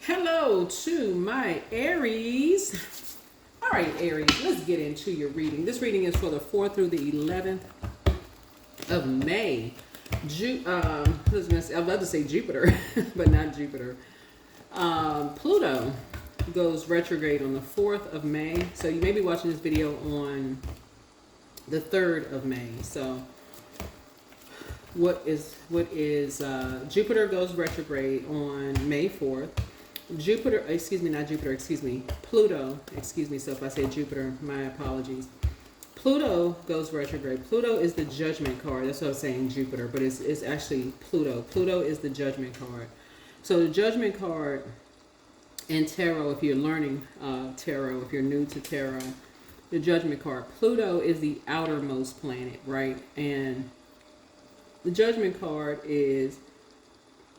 Hello to my Aries. All right, Aries, let's get into your reading. This reading is for the 4th through the 11th of May. I was about to say Jupiter, but not Jupiter. Pluto goes retrograde on the 4th of May. So you may be watching this video on the 3rd of May. So what is Jupiter goes retrograde on May 4th. Pluto, so if I say Jupiter, my apologies. Pluto goes retrograde. Pluto is the judgment card. That's what I was saying, Jupiter, but it's actually Pluto. Pluto is the judgment card. So the judgment card in tarot, if you're learning tarot, if you're new to tarot, the judgment card, Pluto is the outermost planet, right? And the judgment card is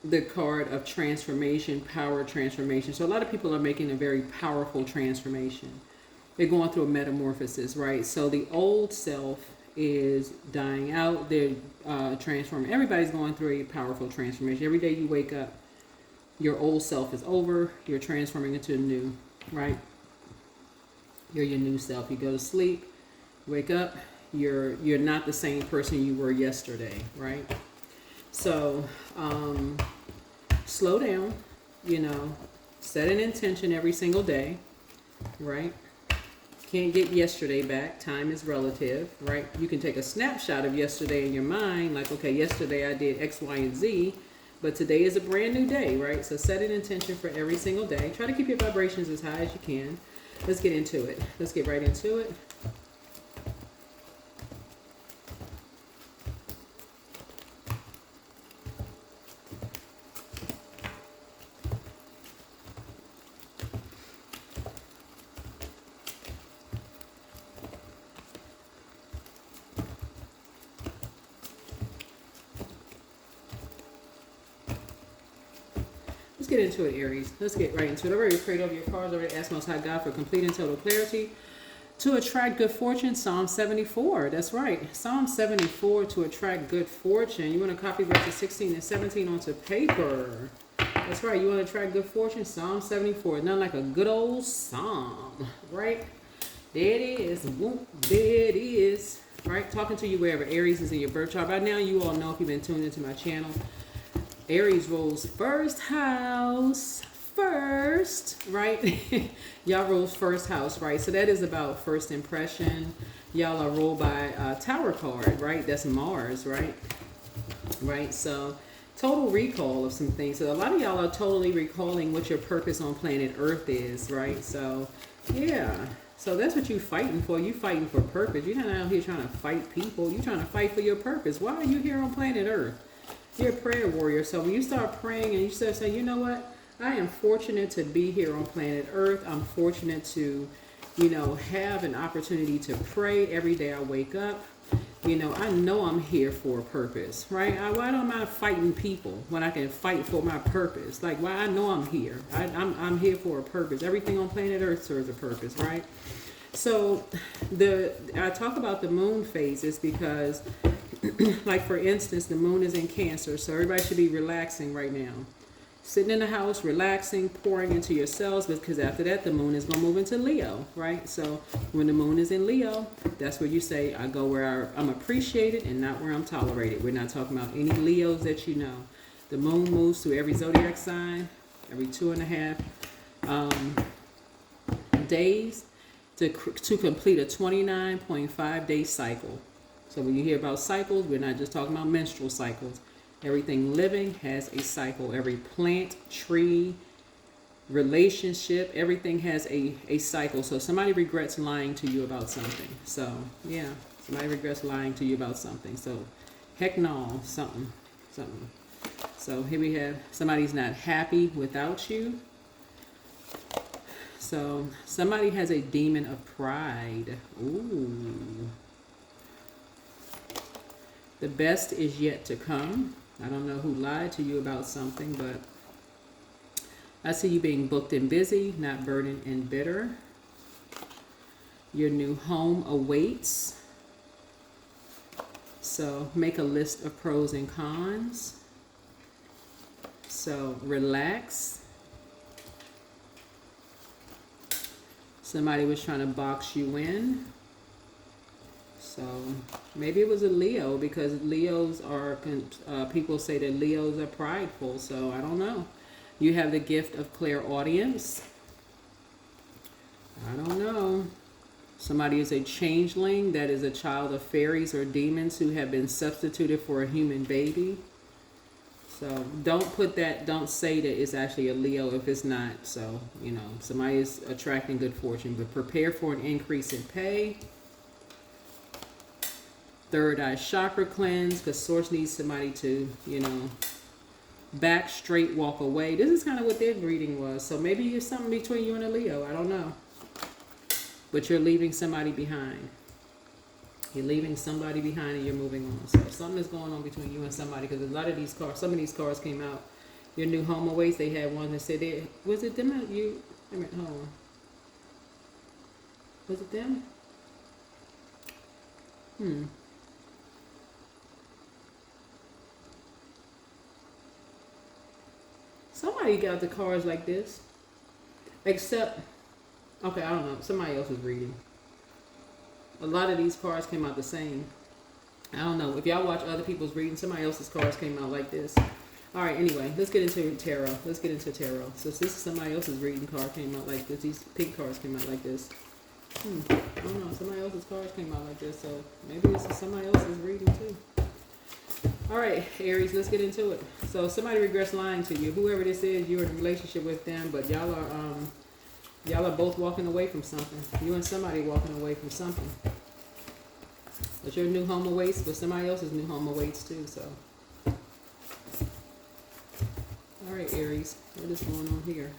the card of transformation, power transformation. So a lot of people are making a very powerful transformation. They're going through a metamorphosis, right? So the old self is dying out. They're transforming. Everybody's going through a powerful transformation. Every day you wake up, your old self is over. You're transforming into a new, right? You're your new self. You go to sleep, wake up. You're not the same person you were yesterday, right? So slow down, set an intention every single day, right? Can't get yesterday back. Time is relative, right? You can take a snapshot of yesterday in your mind, like, okay, yesterday I did X, Y, and Z, but today is a brand new day, right? So set an intention for every single day. Try to keep your vibrations as high as you can. Let's get into it. Let's get right into it. Let's get into it, Aries. Let's get right into it. I already prayed over your cards. I already asked Most High God for complete and total clarity to attract good fortune. Psalm 74. That's right. Psalm 74 to attract good fortune. You want to copy verses 16 and 17 onto paper. That's right. You want to attract good fortune. Psalm 74. Nothing like a good old psalm, right? There it is. Whoop, there it is. Right? Talking to you wherever Aries is in your birth chart. By now, you all know if you've been tuned into my channel. Aries rules first house, right? Y'all rules first house, right? So that is about first impression. Y'all are ruled by a tower card, right? That's Mars, right? Right, so total recall of some things. So a lot of y'all are totally recalling what your purpose on planet Earth is, right? So, yeah. So that's what you're fighting for. You're fighting for purpose. You're not out here trying to fight people. You're trying to fight for your purpose. Why are you here on planet Earth? You're a prayer warrior. So when you start praying and you start saying, you know what? I am fortunate to be here on planet Earth. I'm fortunate to, have an opportunity to pray every day I wake up. I know I'm here for a purpose, right? Why don't I fighting people when I can fight for my purpose? Like, why I know I'm here. I'm here for a purpose. Everything on planet Earth serves a purpose, right? So I talk about the moon phases because like, for instance, the moon is in Cancer, so everybody should be relaxing right now. Sitting in the house, relaxing, pouring into yourselves, because after that, the moon is going to move into Leo, right? So when the moon is in Leo, that's where you say, I go where I'm appreciated and not where I'm tolerated. We're not talking about any Leos that you know. The moon moves through every zodiac sign, every 2.5 days to complete a 29.5 day cycle. So when you hear about cycles, we're not just talking about menstrual cycles. Everything living has a cycle. Every plant, tree, relationship, everything has a cycle. So somebody regrets lying to you about something. So, yeah, somebody regrets lying to you about something. So, heck no, something. So here we have somebody's not happy without you. So somebody has a demon of pride. Ooh. The best is yet to come. I don't know who lied to you about something, but I see you being booked and busy, not burdened and bitter. Your new home awaits. So make a list of pros and cons. So relax. Somebody was trying to box you in. So maybe it was a Leo, because Leos are, people say that Leos are prideful. So I don't know. You have the gift of clairaudience. I don't know. Somebody is a changeling, that is a child of fairies or demons who have been substituted for a human baby. So don't say that it's actually a Leo if it's not. So, somebody is attracting good fortune, but prepare for an increase in pay. Third eye chakra cleanse, because source needs somebody to, back straight, walk away. This is kind of what their reading was. So maybe it's something between you and a Leo. I don't know. But you're leaving somebody behind. You're leaving somebody behind and you're moving on. So something is going on between you and somebody, because a lot of these cards, some of these cards came out. Your new home awaits, they had one that said, was it them? Hold on. Was it them? Somebody got the cards like this. Except, okay, I don't know. Somebody else was reading. A lot of these cards came out the same. I don't know. If y'all watch other people's reading, somebody else's cards came out like this. All right, anyway, let's get into tarot. So this is somebody else's reading card came out like this. These pink cards came out like this. I don't know. Somebody else's cards came out like this. So maybe this is somebody else's reading too. All right, Aries, let's get into it. So somebody regrets lying to you. Whoever this is, you're in a relationship with them, but y'all are both walking away from something. You and somebody walking away from something. But your new home awaits, but somebody else's new home awaits too. So, all right, Aries, what is going on here?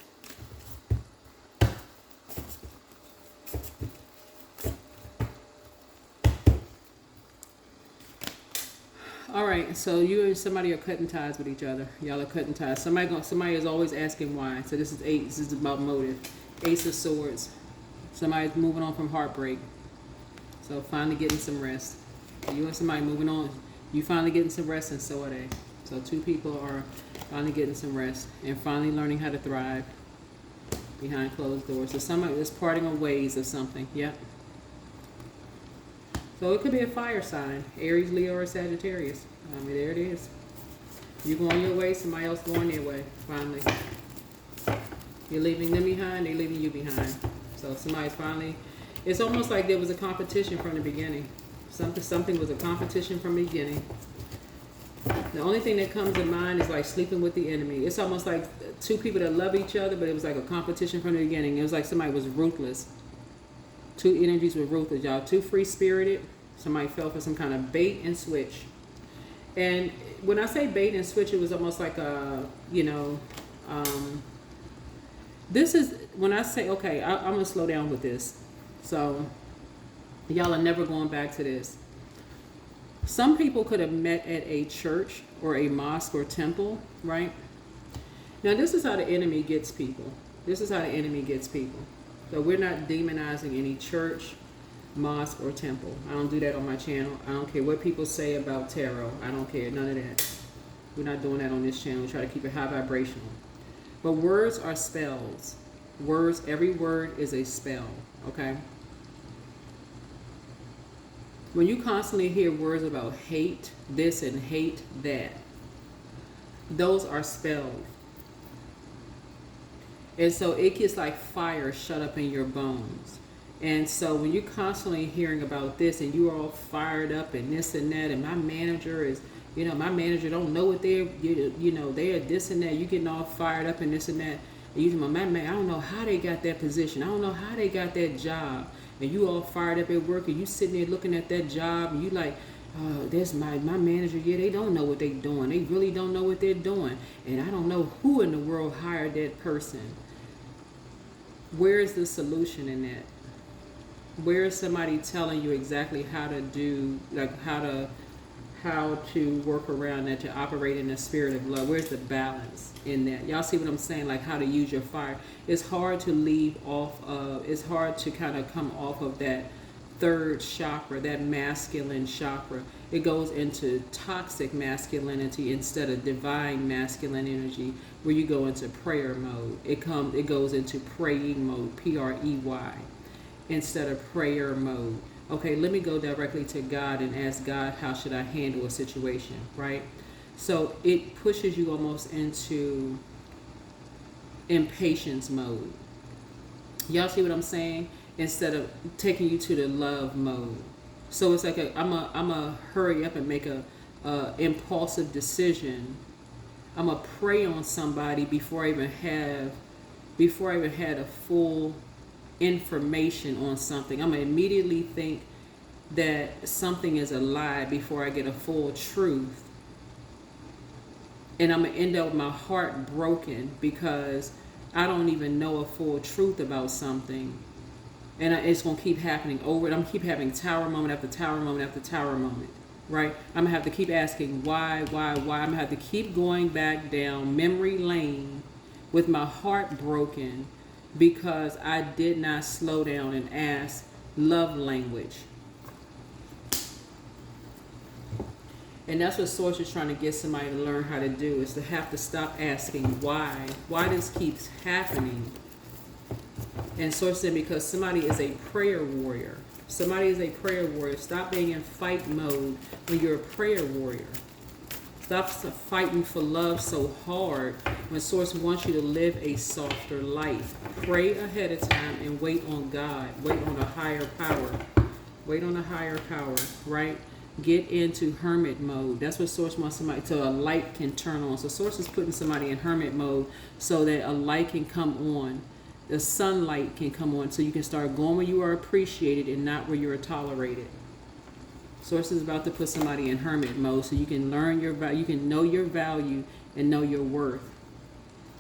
All right, so you and somebody are cutting ties with each other. Y'all are cutting ties. Somebody is always asking why. So this is 8. This is about motive. Ace of Swords. Somebody's moving on from heartbreak. So finally getting some rest. You and somebody moving on. You finally getting some rest, and so are they. So 2 people are finally getting some rest and finally learning how to thrive behind closed doors. So somebody is parting of ways or something. Yep. So it could be a fire sign. Aries, Leo, or Sagittarius. There it is. You going your way, somebody else going their way, finally. You're leaving them behind, they're leaving you behind. So somebody's finally, it's almost like there was a competition from the beginning. Something was a competition from the beginning. The only thing that comes to mind is like sleeping with the enemy. It's almost like 2 people that love each other, but it was like a competition from the beginning. It was like somebody was ruthless. 2 energies were ruthless, y'all. 2 free-spirited. Somebody fell for some kind of bait and switch. And when I say bait and switch, it was almost like a, this is, when I say, okay, I'm going to slow down with this. So, y'all are never going back to this. Some people could have met at a church or a mosque or temple, right? Now, this is how the enemy gets people. So we're not demonizing any church, mosque, or temple. I don't do that on my channel. I don't care what people say about tarot. I don't care. None of that. We're not doing that on this channel. We try to keep it high vibrational. But words are spells. Words, every word is a spell, okay? When you constantly hear words about hate this and hate that, those are spells. And so it gets like fire shut up in your bones. And so when you're constantly hearing about this and you're all fired up and this and that, and my manager is, my manager don't know what they're, they're this and that, you getting all fired up and this and that. And you my man, I don't know how they got that position. I don't know how they got that job. And you all fired up at work and you sitting there looking at that job and you like, oh, that's my manager. Yeah, they don't know what they're doing. They really don't know what they're doing. And I don't know who in the world hired that person. Where is the solution in that? Where is somebody telling you exactly how to do, like how to work around that, to operate in the spirit of love? Where's the balance in that? Y'all see what I'm saying? Like how to use your fire. It's hard to leave off of, it's hard to kind of come off of that 3rd chakra, that masculine chakra. It goes into toxic masculinity instead of divine masculine energy, where you go into prayer mode. It goes into praying mode, Prey. instead of prayer mode. Okay, let me go directly to God and ask God, how should I handle a situation, right? So it pushes you almost into impatience mode. Y'all see what I'm saying? Instead of taking you to the love mode. So it's like I'm a hurry up and make a impulsive decision. I'm gonna prey on somebody before I even had a full information on something. I'm gonna immediately think that something is a lie before I get a full truth. And I'm gonna end up with my heart broken because I don't even know a full truth about something. And it's gonna keep happening over. I'm gonna keep having tower moment after tower moment after tower moment, right? I'm gonna have to keep asking why. I'm gonna have to keep going back down memory lane with my heart broken because I did not slow down and ask love language. And that's what Source is trying to get somebody to learn how to do, is to have to stop asking why this keeps happening. And Source said because somebody is a prayer warrior. Somebody is a prayer warrior. Stop being in fight mode when you're a prayer warrior. Stop fighting for love so hard when Source wants you to live a softer life. Pray ahead of time and wait on God. Wait on a higher power. Wait on a higher power, right? Get into hermit mode. That's what Source wants somebody, so a light can turn on. So Source is putting somebody in hermit mode so that a light can come on. The sunlight can come on so you can start going where you are appreciated and not where you are tolerated. Source is about to put somebody in hermit mode so you can learn your value, you can know your value and know your worth.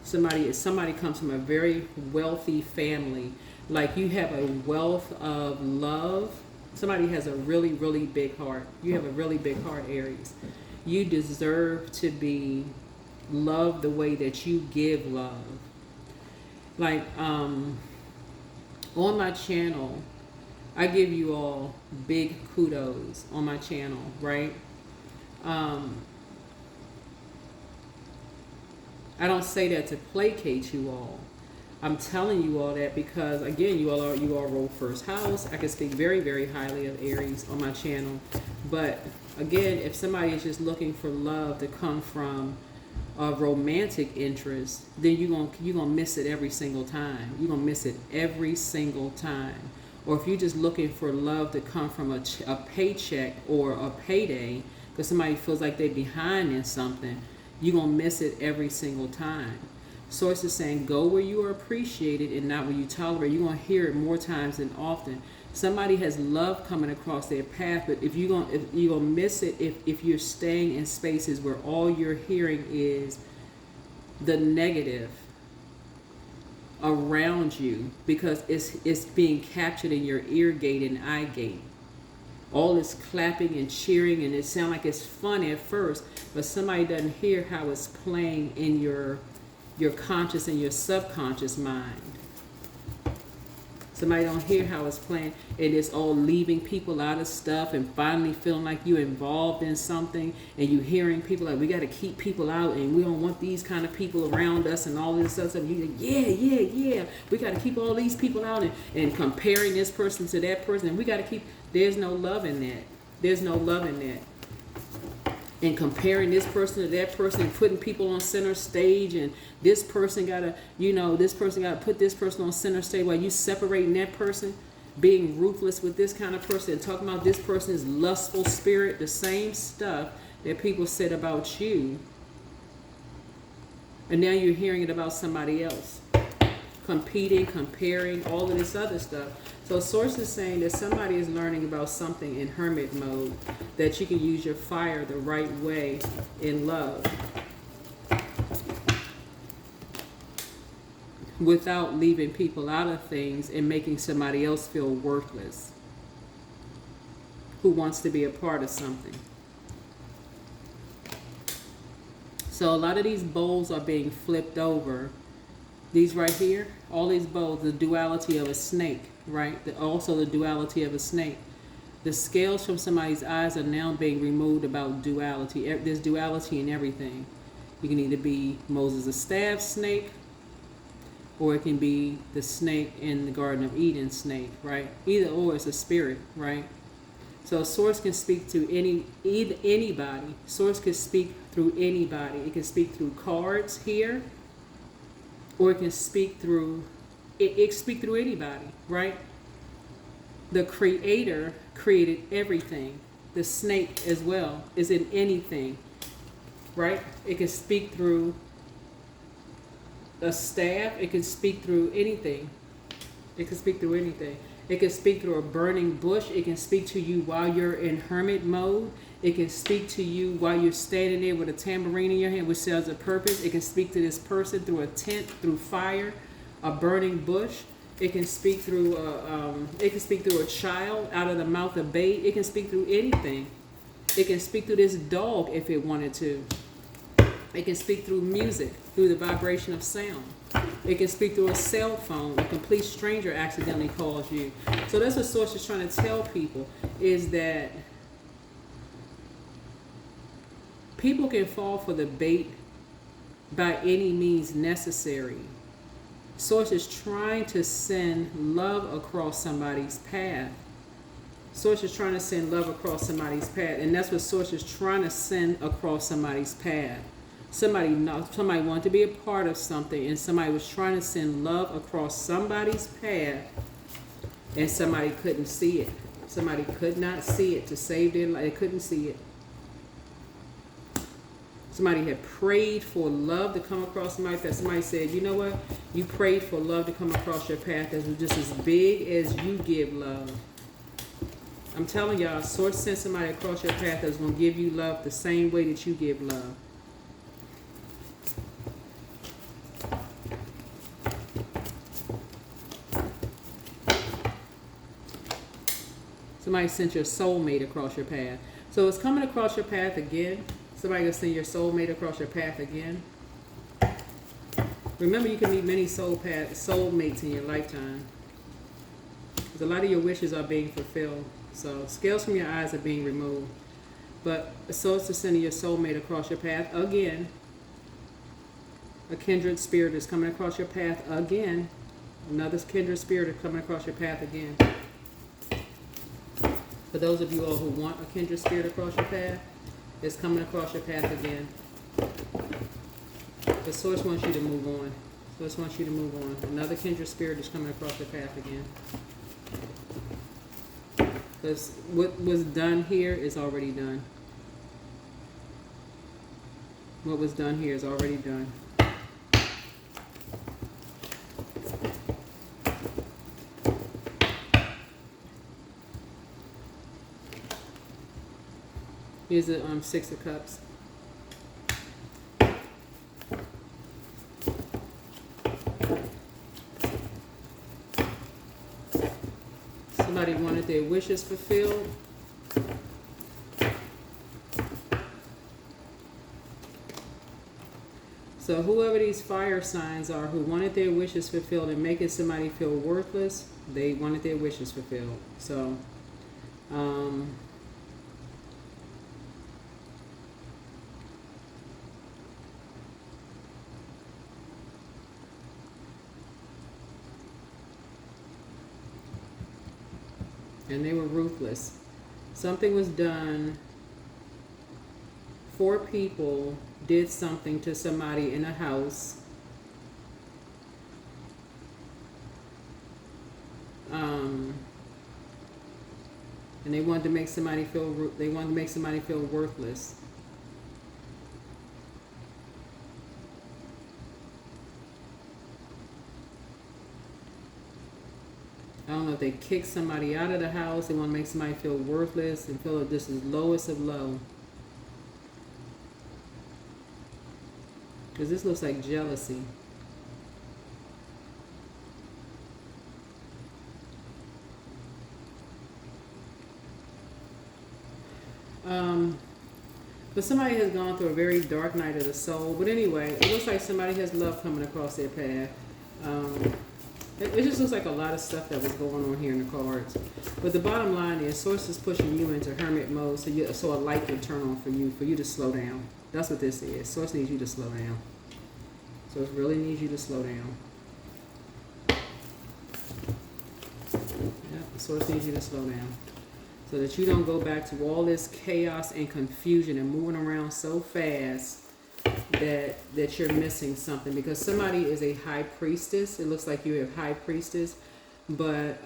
Somebody comes from a very wealthy family, like you have a wealth of love. Somebody has a really, really big heart. You have a really big heart, Aries. You deserve to be loved the way that you give love. Like, on my channel, I give you all big kudos on my channel, right? I don't say that to placate you all. I'm telling you all that because, again, you all roll first house. I can speak very, very highly of Aries on my channel. But, again, if somebody is just looking for love to come from a romantic interest, then you're gonna miss it every single time. You're gonna miss it every single time. Or if you're just looking for love to come from a paycheck or a payday, because somebody feels like they're behind in something, you're gonna miss it every single time. Source is saying, go where you are appreciated and not where you tolerate. You're gonna hear it more times than often. Somebody has love coming across their path, but if you're gonna miss it if you're staying in spaces where all you're hearing is the negative around you, because it's being captured in your ear gate and eye gate. All this clapping and cheering, and it sounds like it's fun at first, but somebody doesn't hear how it's playing in your conscious and your subconscious mind. Somebody don't hear how it's playing, and it's all leaving people out of stuff and finally feeling like you're involved in something, and you hearing people like, we got to keep people out and we don't want these kind of people around us and all this stuff. You like, yeah, we got to keep all these people out, and comparing this person to that person, and we got to keep, there's no love in that. There's no love in that. And comparing this person to that person and putting people on center stage, and this person gotta put this person on center stage while you separating that person, being ruthless with this kind of person and talking about this person's lustful spirit, the same stuff that people said about you. And now you're hearing it about somebody else. Competing, comparing, all of this other stuff. So Source is saying that somebody is learning about something in hermit mode, that you can use your fire the right way in love without leaving people out of things and making somebody else feel worthless who wants to be a part of something. So a lot of these bowls are being flipped over. These right here, all these bowls, the duality of a snake, right? Also the duality of a snake. The scales from somebody's eyes are now being removed about duality. There's duality in everything. You can either be Moses a staff snake, or it can be the snake in the Garden of Eden snake, right? Either or, it's a spirit, right? So source can speak to anybody. Source can speak through anybody. It can speak through cards here, or it can speak through it can speak through anybody, right? The creator created everything. The snake as well is in anything, right? It can speak through a staff. It can speak through anything. It can speak through anything. It can speak through a burning bush. It can speak to you while you're in hermit mode. It can speak to you while you're standing there with a tambourine in your hand, which serves a purpose. It can speak to this person through a tent, through fire, a burning bush. It can speak through a child out of the mouth of bait. It can speak through anything. It can speak through this dog if it wanted to. It can speak through music, through the vibration of sound. It can speak through a cell phone. A complete stranger accidentally calls you. So that's what Source is trying to tell people, is that people can fall for the bait by any means necessary. Source is trying to send love across somebody's path. Source is trying to send love across somebody's path. And that's what Source is trying to send across somebody's path. Somebody wanted to be a part of something, and somebody was trying to send love across somebody's path, and somebody couldn't see it. Somebody could not see it to save their life. They couldn't see it. Somebody had prayed for love to come across somebody's path. Somebody said, you know what? You prayed for love to come across your path that was just as big as you give love. I'm telling y'all, Source sent somebody across your path that's going to give you love the same way that you give love. Somebody sent your soulmate across your path. So it's coming across your path again. Somebody will send your soulmate across your path again. Remember, you can meet many soulmates in your lifetime. Because a lot of your wishes are being fulfilled. So scales from your eyes are being removed. But a source is sending your soulmate across your path again. A kindred spirit is coming across your path again. Another kindred spirit is coming across your path again. For those of you all who want a kindred spirit across your path, it's coming across your path again. The Source wants you to move on. Source wants you to move on. Another kindred spirit is coming across your path again. Because what was done here is already done. What was done here is already done. Here's the Six of Cups. Somebody wanted their wishes fulfilled. So whoever these fire signs are who wanted their wishes fulfilled and making somebody feel worthless, they wanted their wishes fulfilled. So, and they were ruthless. Something was done. 4 people did something to somebody in a house. And they wanted to make somebody feel. They wanted to make somebody feel worthless. I don't know if they kicked somebody out of the house. They want to make somebody feel worthless and feel that this is lowest of low. Because this looks like jealousy. But somebody has gone through a very dark night of the soul. But anyway, it looks like somebody has love coming across their path. It just looks like a lot of stuff that was going on here in the cards. But the bottom line is, Source is pushing you into hermit mode so a light can turn on for you to slow down. That's what this is. Source needs you to slow down. Source really needs you to slow down. Source needs you to slow down so that you don't go back to all this chaos and confusion and moving around so fast that you're missing something. Because somebody is a high priestess. It looks like you have high priestess. But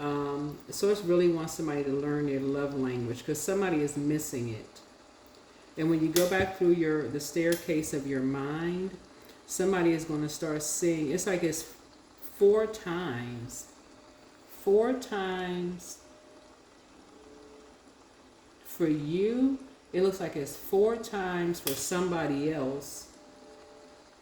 Source really wants somebody to learn their love language because somebody is missing it. And when you go back through the staircase of your mind, somebody is going to start seeing, it's like it's four times for you. It looks like it's four times for somebody else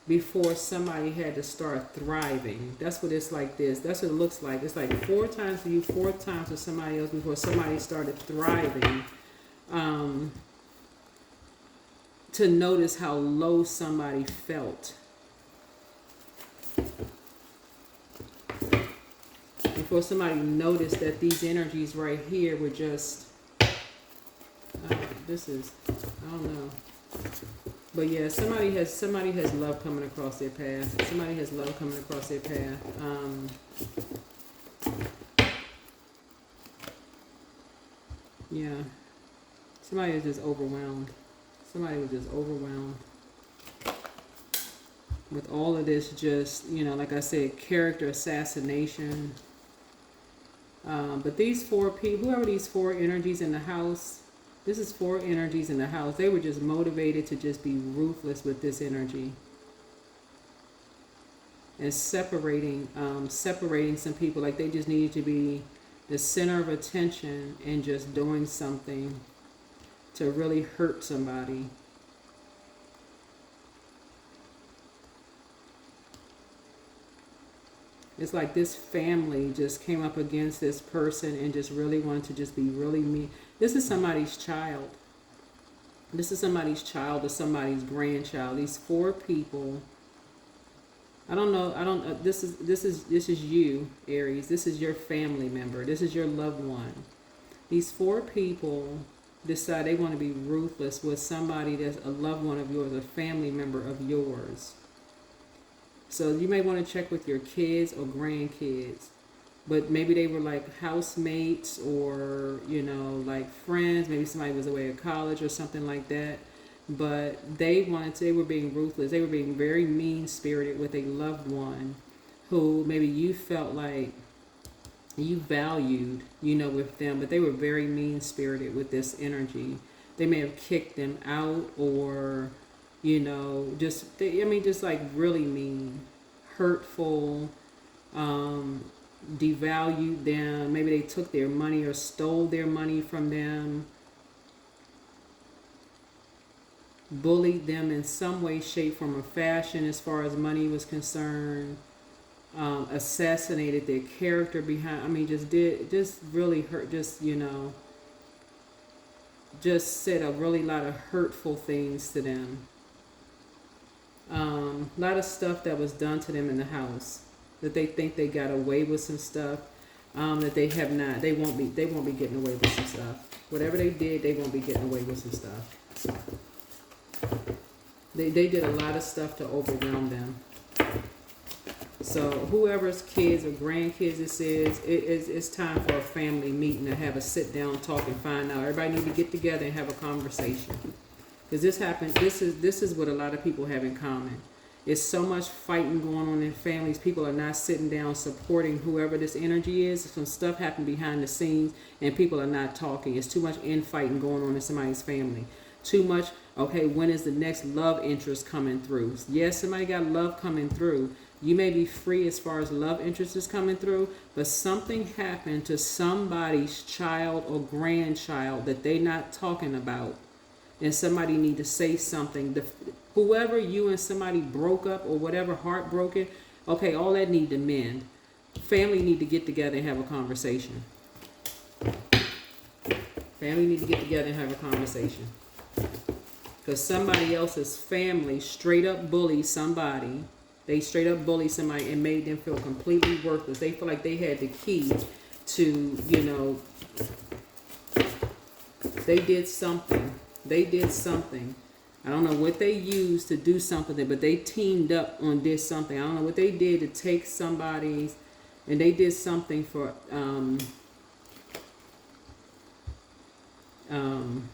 before somebody had to start thriving. That's what it's like this. That's what it looks like. It's like four times for you, four times for somebody else before somebody started thriving. To notice how low somebody felt. Before somebody noticed that these energies right here were just, I don't know. But yeah, somebody has love coming across their path. Somebody has love coming across their path. Yeah. Somebody is just overwhelmed. Somebody was just overwhelmed with all of this, just, like I said, character assassination. But these four people, whoever these four energies in the house, this is four energies in the house. They were just motivated to just be ruthless with this energy. And separating some people, like they just needed to be the center of attention and just doing something to really hurt somebody. It's like this family just came up against this person and just really wanted to just be really mean. This is somebody's child. This is somebody's child or somebody's grandchild. These four people. I don't know. This is you, Aries. This is your family member. This is your loved one. These four people decide they want to be ruthless with somebody that's a loved one of yours, a family member of yours. So you may want to check with your kids or grandkids, but maybe they were like housemates or, like friends. Maybe somebody was away at college or something like that. But they were being ruthless. They were being very mean-spirited with a loved one who maybe you felt like you valued, with them, but they were very mean-spirited with this energy. They may have kicked them out or, just like really mean, hurtful, devalued them. Maybe they took their money or stole their money from them, bullied them in some way, shape, form, or fashion as far as money was concerned. Assassinated their character behind. Just really hurt. Just said a really lot of hurtful things to them. A lot of stuff that was done to them in the house that they think they got away with some stuff that they have not. They won't be getting away with some stuff. Whatever they did, they won't be getting away with some stuff. They did a lot of stuff to overwhelm them. So whoever's kids or grandkids this is, it's time for a family meeting to have a sit down, talk, and find out. Everybody need to get together and have a conversation. Because this happens. This is what a lot of people have in common. It's so much fighting going on in families. People are not sitting down supporting whoever this energy is. Some stuff happened behind the scenes and people are not talking. It's too much infighting going on in somebody's family. Too much, okay, when is the next love interest coming through? Yes, somebody got love coming through. You may be free as far as love interest is coming through, but something happened to somebody's child or grandchild that they're not talking about. And somebody need to say something. Whoever you and somebody broke up or whatever, heartbroken, okay, all that need to mend. Family need to get together and have a conversation. Family need to get together and have a conversation. Because somebody else's family straight up bullied somebody. They straight up bullied somebody and made them feel completely worthless. They feel like they had the key to, they did something. I don't know what they used to do something, but they teamed up on did something. I don't know what they did to take somebody's, and they did something for, Um,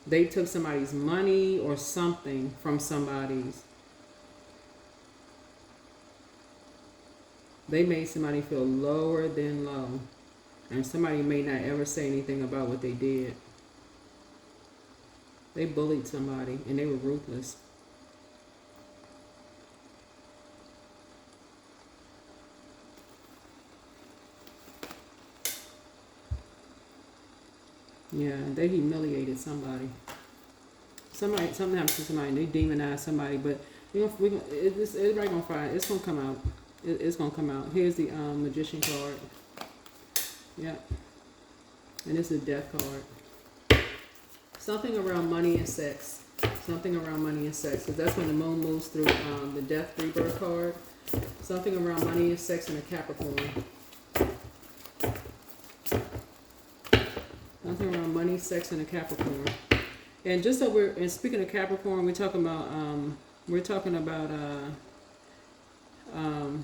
they took somebody's money or something from somebody's. They made somebody feel lower than low. And somebody may not ever say anything about what they did. They bullied somebody and they were ruthless. Yeah, they humiliated somebody. Something happened to somebody. They demonized somebody, but everybody gonna find. It's gonna come out. It's gonna come out. Here's the magician card. Yep, and it's a death card. Something around money and sex. Something around money and sex, because that's when the moon moves through the death rebirth card. Something around money and sex in a Capricorn. Something around money, sex, and a Capricorn. And just so and speaking of Capricorn, we're talking about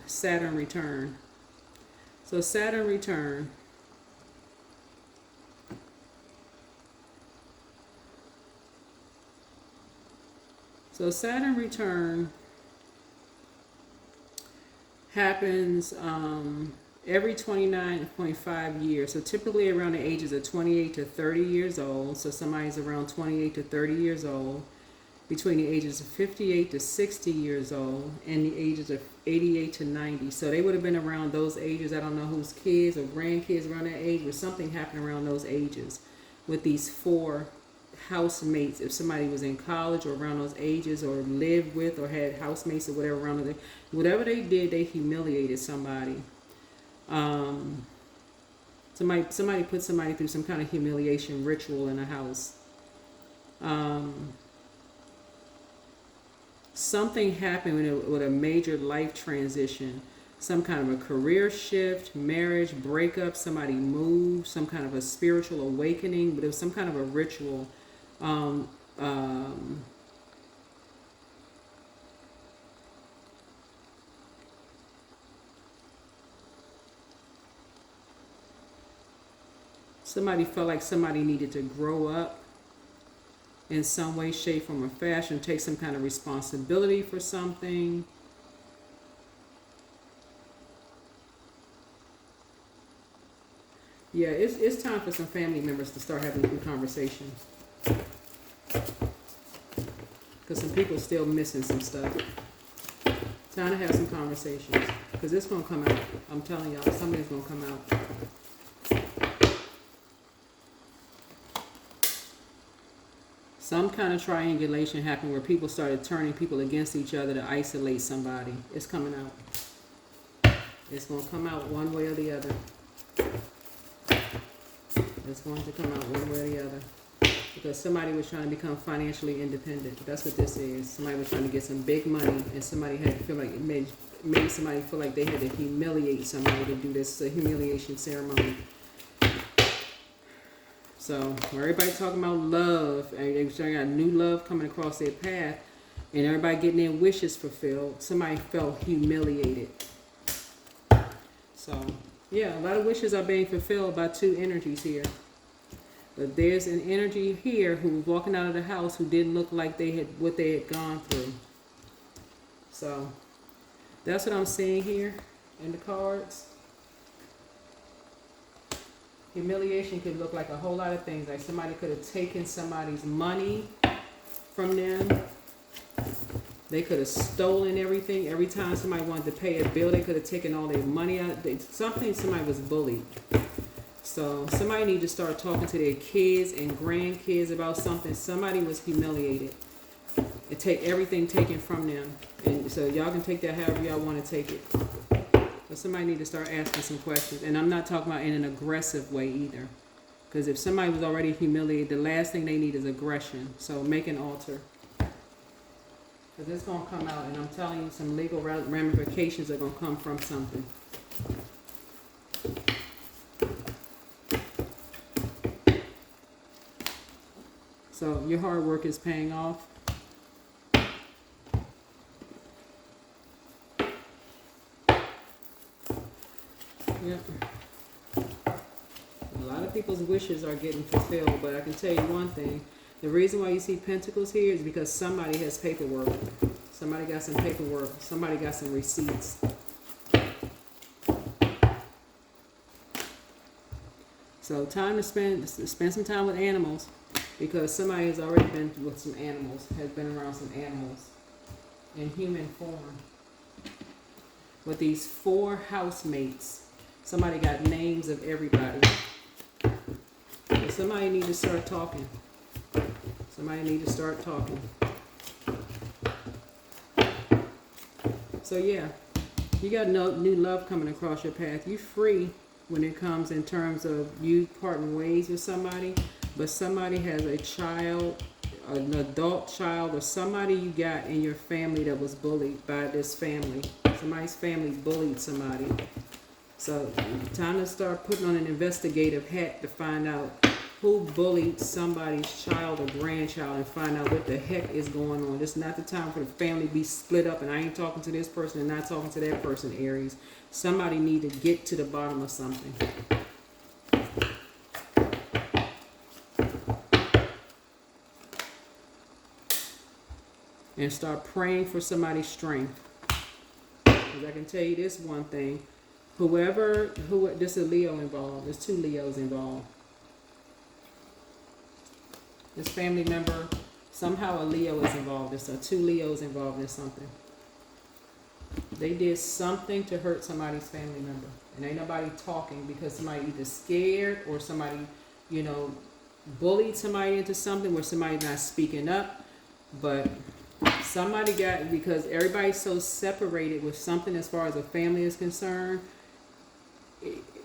Saturn return. So Saturn return. So Saturn return happens every 29.5 years. So typically around the ages of 28 to 30 years old. So somebody's around 28 to 30 years old. Between the ages of 58 to 60 years old. And the ages of 88 to 90. So they would have been around those ages. I don't know whose kids or grandkids around that age. But something happened around those ages. With these 4 housemates. If somebody was in college or around those ages. Or lived with or had housemates or whatever around them. Whatever they did, they humiliated somebody. Somebody put somebody through some kind of humiliation ritual in a house. Something happened with a major life transition, some kind of a career shift, marriage, breakup, somebody moved, some kind of a spiritual awakening, but it was some kind of a ritual. Somebody felt like somebody needed to grow up in some way, shape, form, or fashion, take some kind of responsibility for something. Yeah, it's time for some family members to start having some conversations. Because some people are still missing some stuff. Time to have some conversations. Because it's going to come out. I'm telling y'all, somebody's going to come out. Some kind of triangulation happened where people started turning people against each other to isolate somebody. It's coming out. It's going to come out one way or the other. It's going to come out one way or the other. Because somebody was trying to become financially independent. That's what this is. Somebody was trying to get some big money, and somebody had to feel like it made somebody feel like they had to humiliate somebody to do this. It's a humiliation ceremony. So, everybody talking about love, and they got new love coming across their path, and everybody getting their wishes fulfilled. Somebody felt humiliated. So, yeah, a lot of wishes are being fulfilled by 2 energies here. But there's an energy here who was walking out of the house who didn't look like they had what they had gone through. So, that's what I'm seeing here in the cards. Humiliation could look like a whole lot of things. Like somebody could have taken somebody's money from them. They could have stolen everything. Every time somebody wanted to pay a bill, they could have taken all their money out. Somebody was bullied. So somebody need to start talking to their kids and grandkids about something. Somebody was humiliated. And take everything taken from them. And so y'all can take that however y'all want to take it. So somebody need to start asking some questions. And I'm not talking about in an aggressive way either. Because if somebody was already humiliated, the last thing they need is aggression. So make an altar. Because it's going to come out. And I'm telling you, some legal ramifications are going to come from something. So your hard work is paying off. Yep. A lot of people's wishes are getting fulfilled, but I can tell you one thing. The reason why you see pentacles here is because somebody has paperwork. Somebody got some paperwork. Somebody got some receipts. So time to spend some time with animals, because somebody has already been with some animals, has been around some animals in human form. With these 4 housemates, somebody got names of everybody. So somebody need to start talking. Somebody need to start talking. So yeah, you got no new love coming across your path. You free when it comes in terms of you parting ways with somebody, but somebody has a child, an adult child, or somebody you got in your family that was bullied by this family. Somebody's family bullied somebody. So time to start putting on an investigative hat to find out who bullied somebody's child or grandchild and find out what the heck is going on. This is not the time for the family to be split up and I ain't talking to this person and not talking to that person, Aries. Somebody need to get to the bottom of something. And start praying for somebody's strength. Because I can tell you this one thing. This is a Leo involved. There's 2 Leos involved. This family member, somehow a Leo is involved. There's 2 Leos involved in something. They did something to hurt somebody's family member. And ain't nobody talking because somebody either scared or somebody, bullied somebody into something where somebody's not speaking up. But somebody got, because everybody's so separated with something as far as a family is concerned,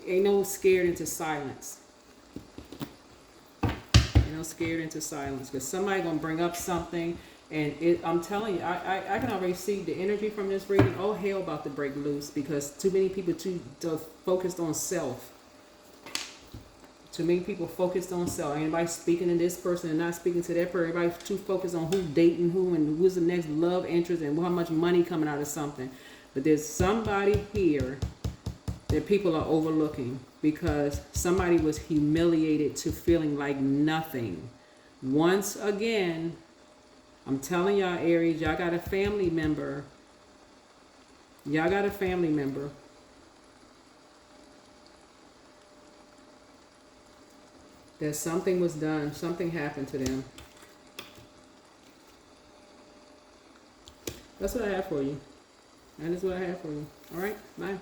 ain't no scared into silence. Scared into silence, because somebody gonna bring up something, and I'm telling you, I can already see the energy from this reading. Oh, hell about to break loose, because too many people too focused on self. Too many people focused on self. Anybody speaking to this person and not speaking to that person. Everybody's too focused on who's dating who and who's the next love interest and how much money coming out of something. But there's somebody here that people are overlooking, because somebody was humiliated to feeling like nothing. Once again, I'm telling y'all, Aries, y'all got a family member. Y'all got a family member that something was done, something happened to them. That's what I have for you. That is what I have for you. All right, bye.